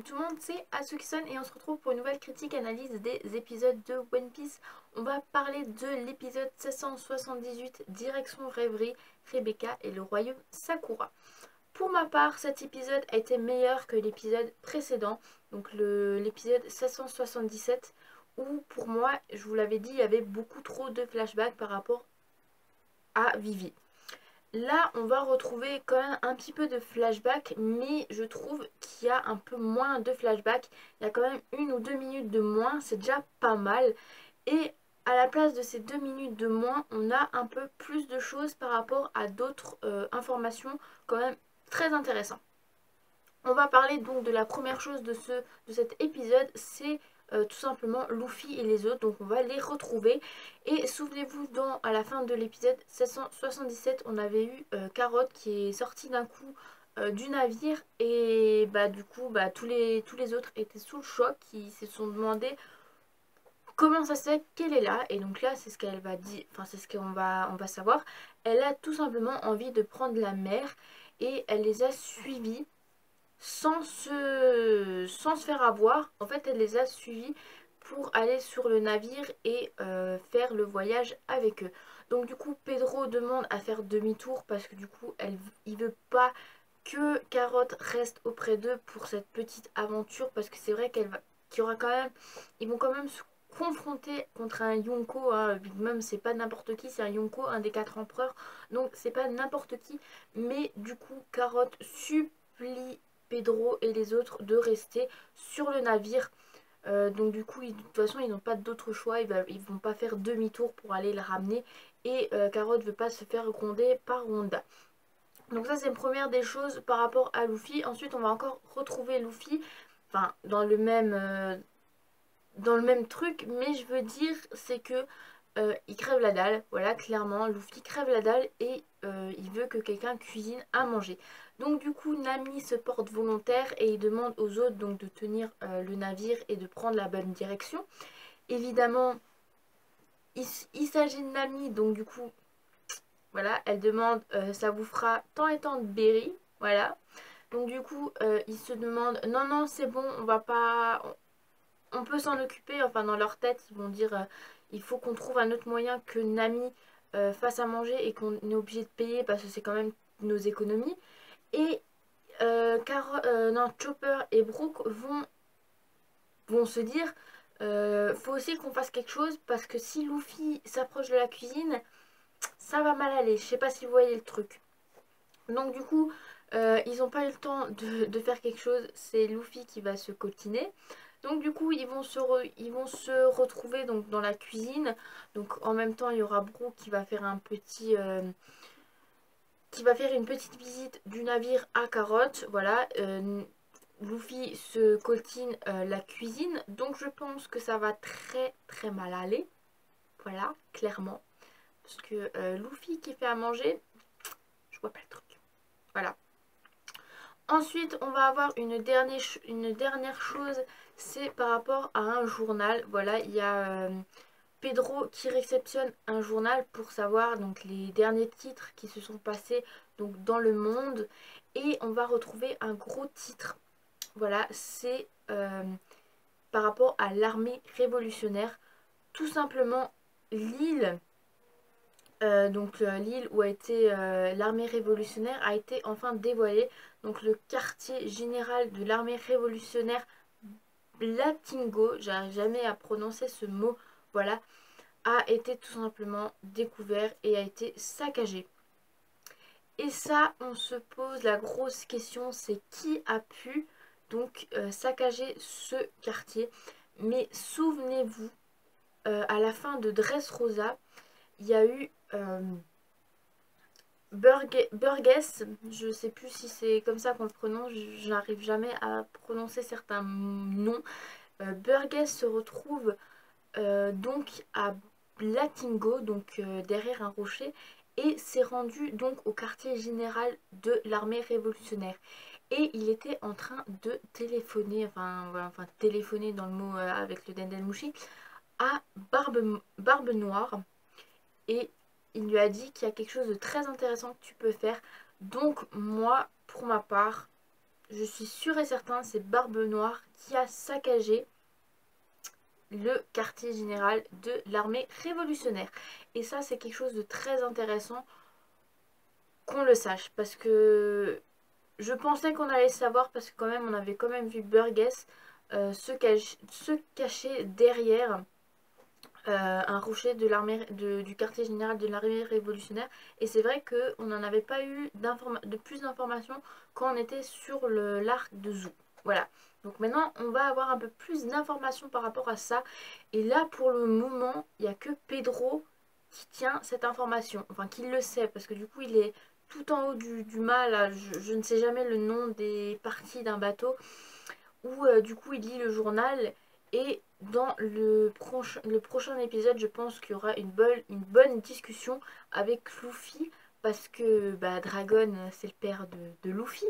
Salut tout le monde, c'est Atsukison et on se retrouve pour une nouvelle critique analyse des épisodes de One Piece. On va parler de l'épisode 778, Direction Rêverie, Rebecca et le royaume Sakura. Pour ma part, cet épisode a été meilleur que l'épisode précédent, donc l'épisode 777, où pour moi, je vous l'avais dit, il y avait beaucoup trop de flashbacks par rapport à Vivi. Là, on va retrouver quand même un petit peu de flashback, mais je trouve qu'il y a un peu moins de flashback. Il y a quand même 1 ou 2 minutes de moins, c'est déjà pas mal. Et à la place de ces 2 minutes de moins, on a un peu plus de choses par rapport à d'autres informations quand même très intéressantes. On va parler donc de la première chose de cet épisode, c'est tout simplement Luffy et les autres, donc on va les retrouver. Et souvenez-vous, à la fin de l'épisode 777, on avait eu Carotte qui est sortie d'un coup du navire et du coup tous les autres étaient sous le choc, ils se sont demandé comment ça se fait qu'elle est là. Et donc là c'est ce qu'elle va dire, enfin c'est ce on va savoir. Elle a tout simplement envie de prendre la mer et elle les a suivis sans se faire avoir. En fait, elle les a suivis pour aller sur le navire et faire le voyage avec eux. Donc du coup, Pedro demande à faire demi-tour parce que du coup, il veut pas que Carotte reste auprès d'eux pour cette petite aventure, parce que c'est vrai qu'il y aura quand même, ils vont quand même se confronter contre un Yonko, hein. Big Mom c'est pas n'importe qui, c'est un Yonko, un des 4 empereurs, donc c'est pas n'importe qui, mais du coup Carotte supplie Pedro et les autres de rester sur le navire. Donc du coup, de toute façon, ils n'ont pas d'autre choix. Ils vont pas faire demi-tour pour aller le ramener. Et Carotte veut pas se faire gronder par Wanda. Donc ça, c'est une première des choses par rapport à Luffy. Ensuite, on va encore retrouver Luffy, enfin, dans le même truc. Mais je veux dire, c'est que il crève la dalle, voilà, clairement, Luffy crève la dalle et il veut que quelqu'un cuisine à manger. Donc du coup, Nami se porte volontaire et il demande aux autres donc de tenir le navire et de prendre la bonne direction. Évidemment, il s'agit de Nami, donc du coup, voilà, elle demande ça vous fera tant et tant de berry, voilà. Donc du coup, il se demande non, non, c'est bon, on va pas, on peut s'en occuper. Enfin, dans leur tête, ils vont dire il faut qu'on trouve un autre moyen que Nami fasse à manger et qu'on est obligé de payer parce que c'est quand même nos économies. Et non, Chopper et Brooke vont se dire faut aussi qu'on fasse quelque chose parce que si Luffy s'approche de la cuisine, ça va mal aller. Je sais pas si vous voyez le truc. Donc du coup, ils n'ont pas eu le temps de faire quelque chose. C'est Luffy qui va se coltiner. Donc du coup, ils vont se retrouver donc, dans la cuisine. Donc en même temps, il y aura Brooke qui va faire qui va faire une petite visite du navire à Carotte. Voilà. Luffy se coltine la cuisine. Donc je pense que ça va très très mal aller. Voilà, clairement. Parce que Luffy qui fait à manger, je vois pas le truc. Voilà. Ensuite, on va avoir une dernière chose, c'est par rapport à un journal. Voilà, il y a Pedro qui réceptionne un journal pour savoir donc les derniers titres qui se sont passés donc dans le monde. Et on va retrouver un gros titre. Voilà, c'est par rapport à l'armée révolutionnaire. Tout simplement, l'île l'île où a été l'armée révolutionnaire a été enfin dévoilée. Donc le quartier général de l'armée révolutionnaire Blatingo, j'arrive jamais à prononcer ce mot, voilà, a été tout simplement découvert et a été saccagé. Et ça, on se pose la grosse question, c'est qui a pu donc saccager ce quartier. Mais souvenez-vous, à la fin de Dressrosa, il y a eu Burgess, je sais plus si c'est comme ça qu'on le prononce, j'arrive jamais à prononcer certains noms. Burgess se retrouve donc à Blatingo, donc derrière un rocher, et s'est rendu donc au quartier général de l'armée révolutionnaire. Et il était en train de téléphoner, enfin, voilà, enfin téléphoner dans le mot avec le Dendelmushi, à Barbe Noire. Et il lui a dit qu'il y a quelque chose de très intéressant que tu peux faire. Donc moi, pour ma part, je suis sûre et certain, c'est Barbe Noire qui a saccagé le quartier général de l'armée révolutionnaire. Et ça, c'est quelque chose de très intéressant qu'on le sache, parce que je pensais qu'on allait savoir, parce que quand même, on avait quand même vu Burgess se cacher derrière un rocher de l'armée du quartier général de l'armée révolutionnaire. Et c'est vrai qu'on n'en avait pas eu de plus d'informations quand on était sur l'arc de Zou. Voilà. Donc maintenant, on va avoir un peu plus d'informations par rapport à ça. Et là, pour le moment, il n'y a que Pedro qui tient cette information. Enfin, qui le sait, parce que du coup, il est tout en haut du mât. Là, je ne sais jamais le nom des parties d'un bateau. Où du coup, il lit le journal. Et dans le prochain épisode, je pense qu'il y aura une bonne discussion avec Luffy. Parce que bah, Dragon, c'est le père de Luffy.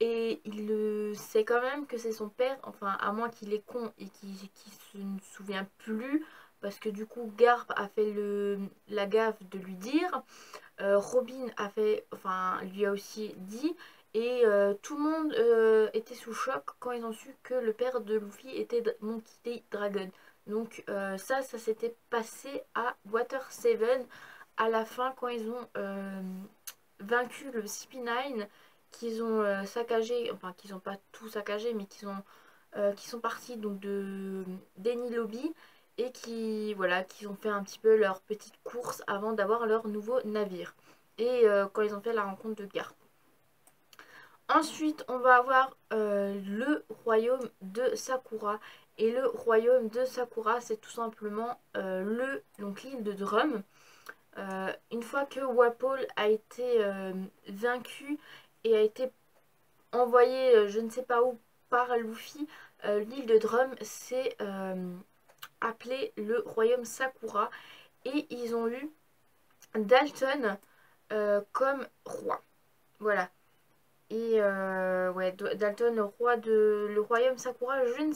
Et il le sait quand même que c'est son père. Enfin, à moins qu'il est con et qu'il se ne souvient plus. Parce que du coup, Garp a fait la gaffe de lui dire. Robin a fait, enfin, lui a aussi dit. Et tout le monde était sous choc quand ils ont su que le père de Luffy était Monkey D. Dragon. Donc ça s'était passé à Water 7 à la fin quand ils ont vaincu le CP9, qu'ils ont saccagé, enfin qu'ils n'ont pas tout saccagé, mais qui sont partis donc de d'Eni Lobby et qui voilà, qui ont fait un petit peu leur petite course avant d'avoir leur nouveau navire. Et quand ils ont fait la rencontre de Garp. Ensuite, on va avoir le royaume de Sakura. Et le royaume de Sakura, c'est tout simplement donc l'île de Drum. Une fois que Wapol a été vaincu et a été envoyé je ne sais pas où par Luffy, l'île de Drum s'est appelée le royaume Sakura. Et ils ont eu Dalton comme roi. Voilà. Et ouais, Dalton, le royaume Sakura, je ne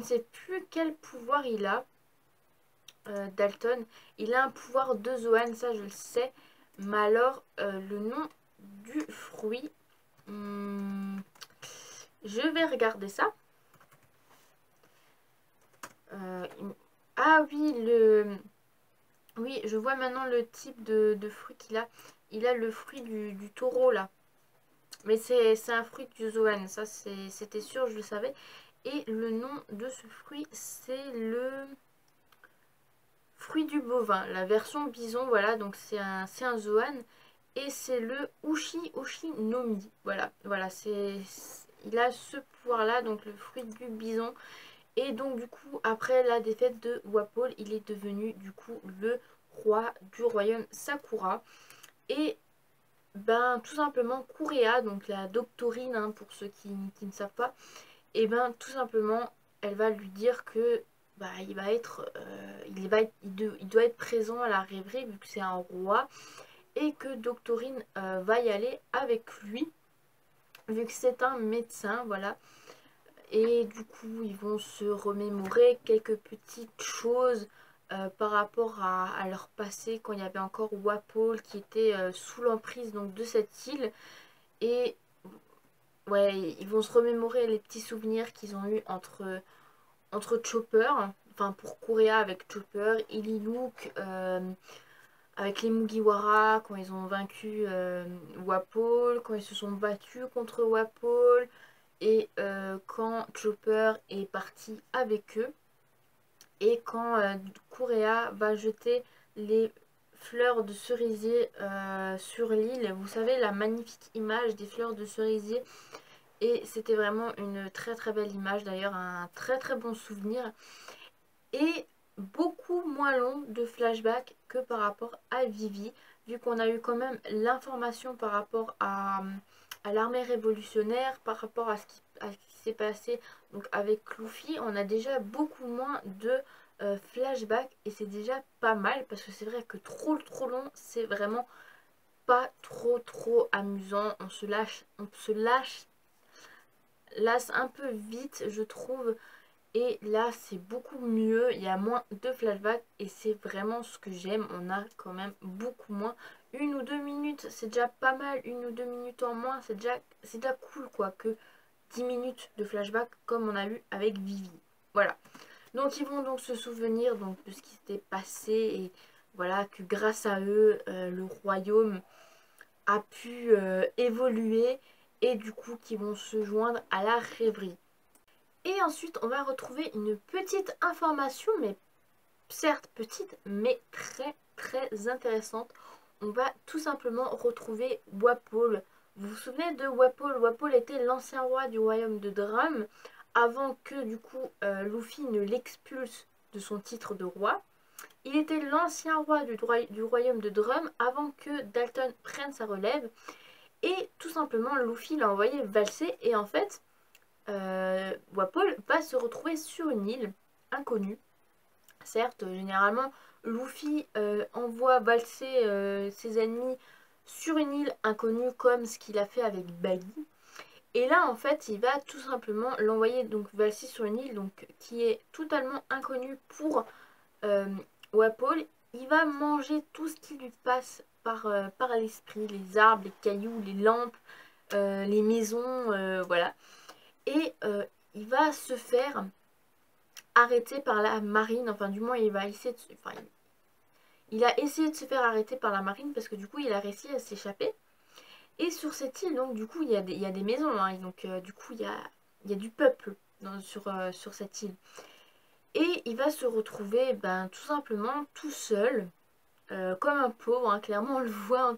sais plus quel pouvoir il a. Dalton, il a un pouvoir de Zoan, ça je le sais. Mais alors, le nom du fruit, je vais regarder ça. Euh, ah oui, oui, je vois maintenant le type de fruit qu'il a. Il a le fruit du taureau là. Mais c'est un fruit du Zoan, ça c'était sûr, je le savais. Et le nom de ce fruit, c'est le fruit du bovin, la version bison, voilà, donc c'est un Zoan. Et c'est le Ushi Nomi, voilà, il a ce pouvoir-là, donc le fruit du bison. Et donc du coup, après la défaite de Wapol, il est devenu du coup le roi du royaume Sakura. Et ben tout simplement Kurea, donc la doctorine hein, pour ceux qui ne savent pas, et ben tout simplement elle va lui dire que bah, il doit être présent à la rêverie vu que c'est un roi et que Doctorine va y aller avec lui vu que c'est un médecin, voilà. Et du coup ils vont se remémorer quelques petites choses par rapport à leur passé quand il y avait encore Wapol qui était sous l'emprise donc de cette île. Et ouais, ils vont se remémorer les petits souvenirs qu'ils ont eu entre Chopper, enfin pour Kurea avec Chopper, Illilouk, avec les Mugiwara quand ils ont vaincu Wapol, quand ils se sont battus contre Wapol, et quand Chopper est parti avec eux, et quand Kurea va jeter les fleurs de cerisier sur l'île. Vous savez, la magnifique image des fleurs de cerisier. Et c'était vraiment une très très belle image, d'ailleurs un très très bon souvenir. Et beaucoup moins long de flashback que par rapport à Vivi, vu qu'on a eu quand même l'information par rapport à l'armée révolutionnaire, par rapport à ce qui s'est passé donc avec Luffy, on a déjà beaucoup moins de flashback et c'est déjà pas mal parce que c'est vrai que trop long, c'est vraiment pas trop amusant. On se lasse un peu vite, je trouve. Et là c'est beaucoup mieux, il y a moins de flashbacks et c'est vraiment ce que j'aime. On a quand même beaucoup moins. 1 ou 2 minutes, c'est déjà pas mal. 1 ou 2 minutes en moins, c'est déjà cool quoi, que 10 minutes de flashback comme on a eu avec Vivi. Voilà. Donc ils vont donc se souvenir donc, de ce qui s'était passé et voilà que grâce à eux, le royaume a pu évoluer et du coup qui vont se joindre à la rêverie. Et ensuite on va retrouver une petite information, mais certes petite, mais très très intéressante. On va tout simplement retrouver Wapol. Vous vous souvenez de Wapol? Wapol était l'ancien roi du royaume de Drum avant que du coup Luffy ne l'expulse de son titre de roi. Il était l'ancien roi du royaume de Drum avant que Dalton prenne sa relève. Et tout simplement Luffy l'a envoyé valser et en fait Wapol va se retrouver sur une île inconnue. Certes, généralement, Luffy envoie valser ses ennemis sur une île inconnue comme ce qu'il a fait avec Baggy. Et là, en fait, il va tout simplement l'envoyer donc valser sur une île donc, qui est totalement inconnue pour Wapol. Il va manger tout ce qui lui passe par l'esprit, les arbres, les cailloux, les lampes, les maisons, voilà. Et il va se faire arrêter par la marine, enfin du moins il va essayer de, enfin, il a essayé de se faire arrêter par la marine parce que du coup il a réussi à s'échapper. Et sur cette île, donc du coup il y a des maisons, hein, et donc du coup il y a du peuple sur cette île. Et il va se retrouver ben, tout simplement tout seul, comme un pauvre, hein, clairement on le voit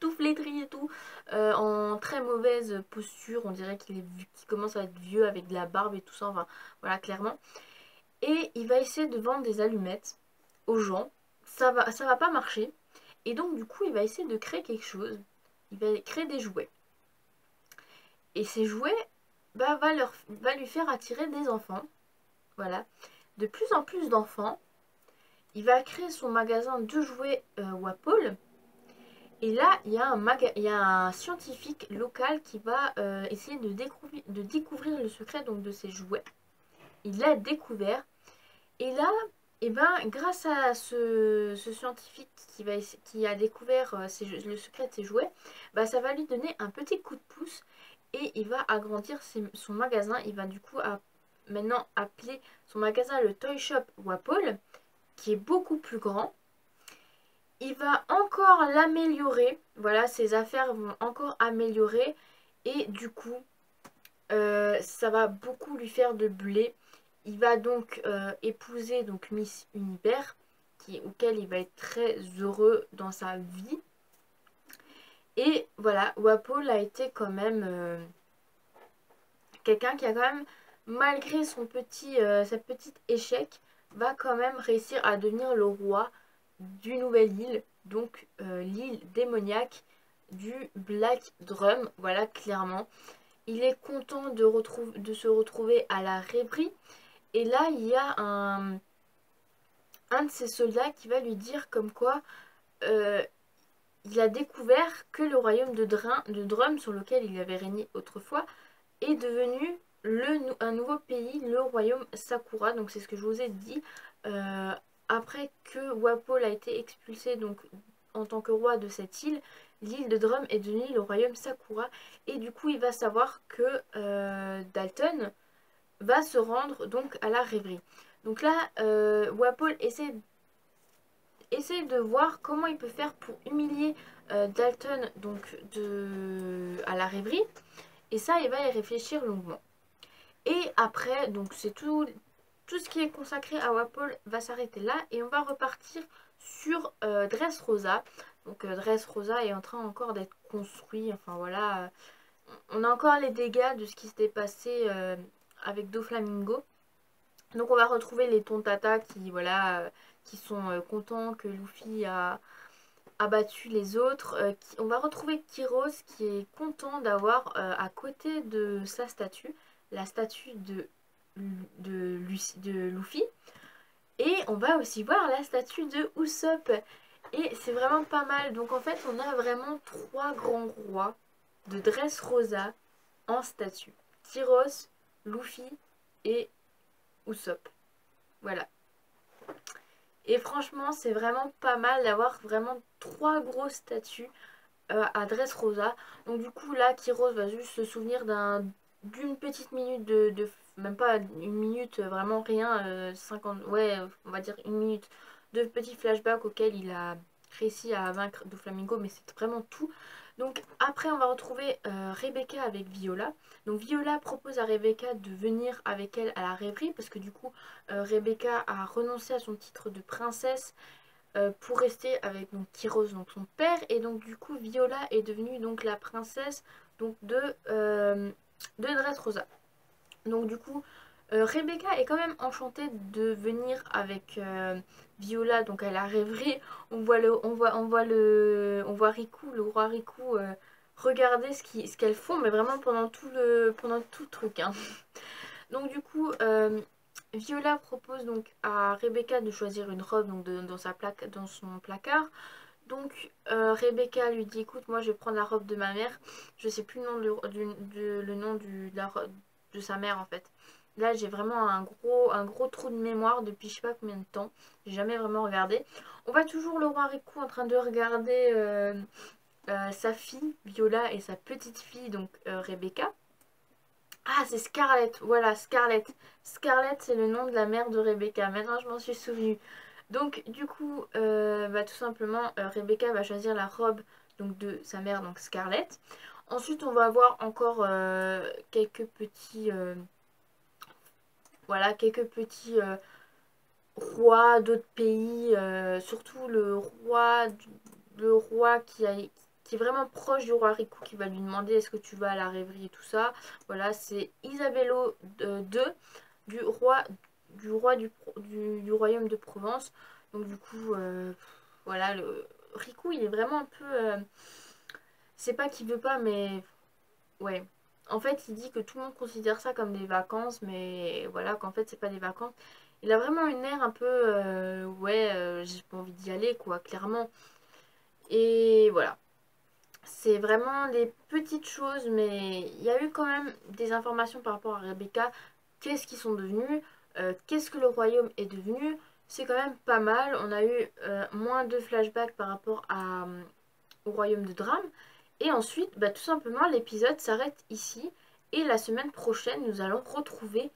tout flétri et tout, en très mauvaise posture, on dirait qu'il commence à être vieux avec de la barbe et tout ça, enfin voilà clairement. Et il va essayer de vendre des allumettes aux gens, ça va pas marcher, et donc du coup il va essayer de créer quelque chose, il va créer des jouets. Et ces jouets bah, va lui faire attirer des enfants, voilà, de plus en plus d'enfants. Il va créer son magasin de jouets Wapol. Et là, il y a un scientifique local qui va essayer de découvrir le secret donc, de ces jouets. Il l'a découvert. Et là, eh ben, grâce à ce scientifique qui a découvert le secret de ses jouets, bah, ça va lui donner un petit coup de pouce et il va agrandir son magasin. Il va du coup maintenant appeler son magasin le Toy Shop Wapol, qui est beaucoup plus grand. Il va encore l'améliorer. Voilà, ses affaires vont encore améliorer. Et du coup, ça va beaucoup lui faire de blé. Il va donc épouser donc Miss Univers, auquel il va être très heureux dans sa vie. Et voilà, Wapol a été quand même quelqu'un qui a quand même, malgré sa petite échec, va quand même réussir à devenir le roi d'une nouvelle île, donc l'île démoniaque du Black Drum, voilà clairement. Il est content de se retrouver à la rêverie, et là il y a un de ses soldats qui va lui dire comme quoi il a découvert que le royaume de Drum sur lequel il avait régné autrefois est devenu un nouveau pays, le royaume Sakura. Donc c'est ce que je vous ai dit. Après que Wapol a été expulsé donc en tant que roi de cette île, l'île de Drum est devenue le royaume Sakura. Et du coup il va savoir que Dalton va se rendre donc à la rêverie. Donc là Wapol essaie de voir comment il peut faire pour humilier Dalton donc à la rêverie. Et ça, il va y réfléchir longuement. Et après, donc c'est tout ce qui est consacré à Wapol va s'arrêter là. Et on va repartir sur Dressrosa. Donc Dressrosa est en train encore d'être construit. Enfin voilà, on a encore les dégâts de ce qui s'était passé avec Doflamingo. Donc on va retrouver les Tontata qui, voilà, qui sont contents que Luffy a battu les autres. On va retrouver Kyros qui est content d'avoir à côté de sa statue, la statue de Luffy. Et on va aussi voir la statue de Usopp. Et c'est vraiment pas mal. Donc en fait on a vraiment 3 grands rois de Dressrosa en statue. Kyros, Luffy et Usopp. Voilà. Et franchement, c'est vraiment pas mal d'avoir vraiment 3 grosses statues à Dressrosa. Donc du coup, là, Kiros va juste se souvenir d'une petite minute même pas une minute, vraiment rien, 50, ouais, on va dire une minute de petits flashbacks auxquels il a réussi à vaincre Doflamingo, mais c'est vraiment tout. Donc après, on va retrouver Rebecca avec Viola. Donc Viola propose à Rebecca de venir avec elle à la rêverie, parce que du coup, Rebecca a renoncé à son titre de princesse pour rester avec donc Kyros, donc son père, et donc du coup Viola est devenue donc la princesse donc de Dressrosa. Donc du coup Rebecca est quand même enchantée de venir avec Viola donc à la rêverie. On voit Riku, le roi Riku, regarder ce qu'elles font, mais vraiment pendant tout le truc, hein. Donc du coup, Viola propose donc à Rebecca de choisir une robe donc dans son placard. Donc Rebecca lui dit écoute, moi je vais prendre la robe de ma mère. Je sais plus le nom le nom de sa mère en fait. Là j'ai vraiment un gros trou de mémoire depuis je sais pas combien de temps. J'ai jamais vraiment regardé. On voit toujours le roi Riku en train de regarder sa fille Viola et sa petite fille donc Rebecca. Ah, c'est Scarlett, voilà, Scarlett. Scarlett, c'est le nom de la mère de Rebecca. Maintenant, je m'en suis souvenue. Donc, du coup, tout simplement, Rebecca va choisir la robe donc, de sa mère, donc Scarlett. Ensuite, on va avoir encore quelques petits, voilà, quelques petits rois d'autres pays, surtout le roi qui est vraiment proche du roi Riku, qui va lui demander est-ce que tu vas à la rêverie et tout ça. Voilà, c'est Isabello II, du royaume de Provence. Donc du coup, voilà, Riku, il est vraiment un peu... c'est pas qu'il veut pas, mais... Ouais. En fait, il dit que tout le monde considère ça comme des vacances, mais voilà, qu'en fait, c'est pas des vacances. Il a vraiment une air un peu... ouais, j'ai pas envie d'y aller, quoi, clairement. Et voilà. C'est vraiment des petites choses, mais il y a eu quand même des informations par rapport à Rebecca. Qu'est-ce qu'ils sont devenus, qu'est-ce que le royaume est devenu. C'est quand même pas mal. On a eu moins de flashbacks par rapport au royaume de Drame. Et ensuite, tout simplement, l'épisode s'arrête ici. Et la semaine prochaine, nous allons retrouver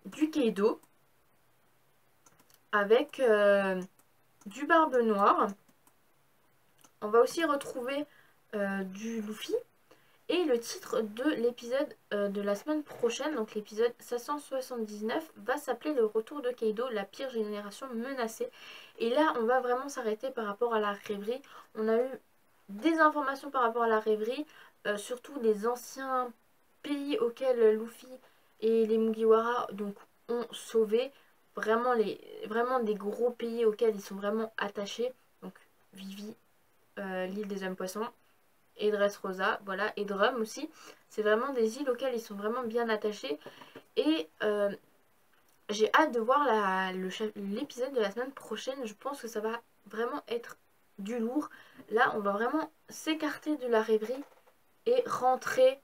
du Kaido avec du Barbe Noire. On va aussi retrouver du Luffy. Et le titre de l'épisode de la semaine prochaine, donc l'épisode 579, va s'appeler Le retour de Kaido, la pire génération menacée. Et là, on va vraiment s'arrêter par rapport à la rêverie. On a eu des informations par rapport à la rêverie, surtout les anciens pays auxquels Luffy et les Mugiwara donc, ont sauvé. Vraiment des gros pays auxquels ils sont vraiment attachés. Donc Vivi, l'île des hommes poissons et Dressrosa, voilà, et Drum aussi. C'est vraiment des îles auxquelles ils sont vraiment bien attachés. Et j'ai hâte de voir l'épisode de la semaine prochaine. Je pense que ça va vraiment être du lourd. Là, on va vraiment s'écarter de la rêverie et rentrer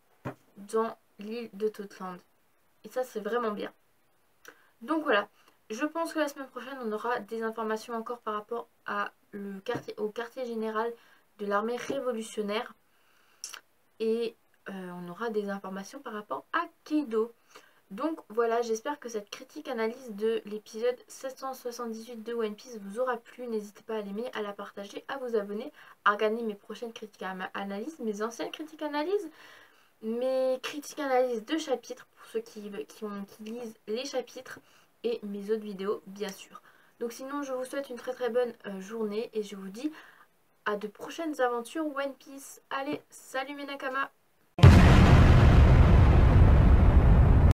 dans l'île de Totland. Et ça, c'est vraiment bien. Donc voilà, je pense que la semaine prochaine, on aura des informations encore par rapport au quartier général de l'armée révolutionnaire. Et on aura des informations par rapport à Kaido. Donc voilà, j'espère que cette critique analyse de l'épisode 778 de One Piece vous aura plu. N'hésitez pas à l'aimer, à la partager, à vous abonner, à regarder mes prochaines critiques analyses, mes anciennes critiques analyses, mes critiques analyses de chapitres pour ceux qui lisent les chapitres et mes autres vidéos bien sûr. Donc sinon je vous souhaite une très très bonne journée et je vous dis à de prochaines aventures One Piece. Allez, salut mes Nakama!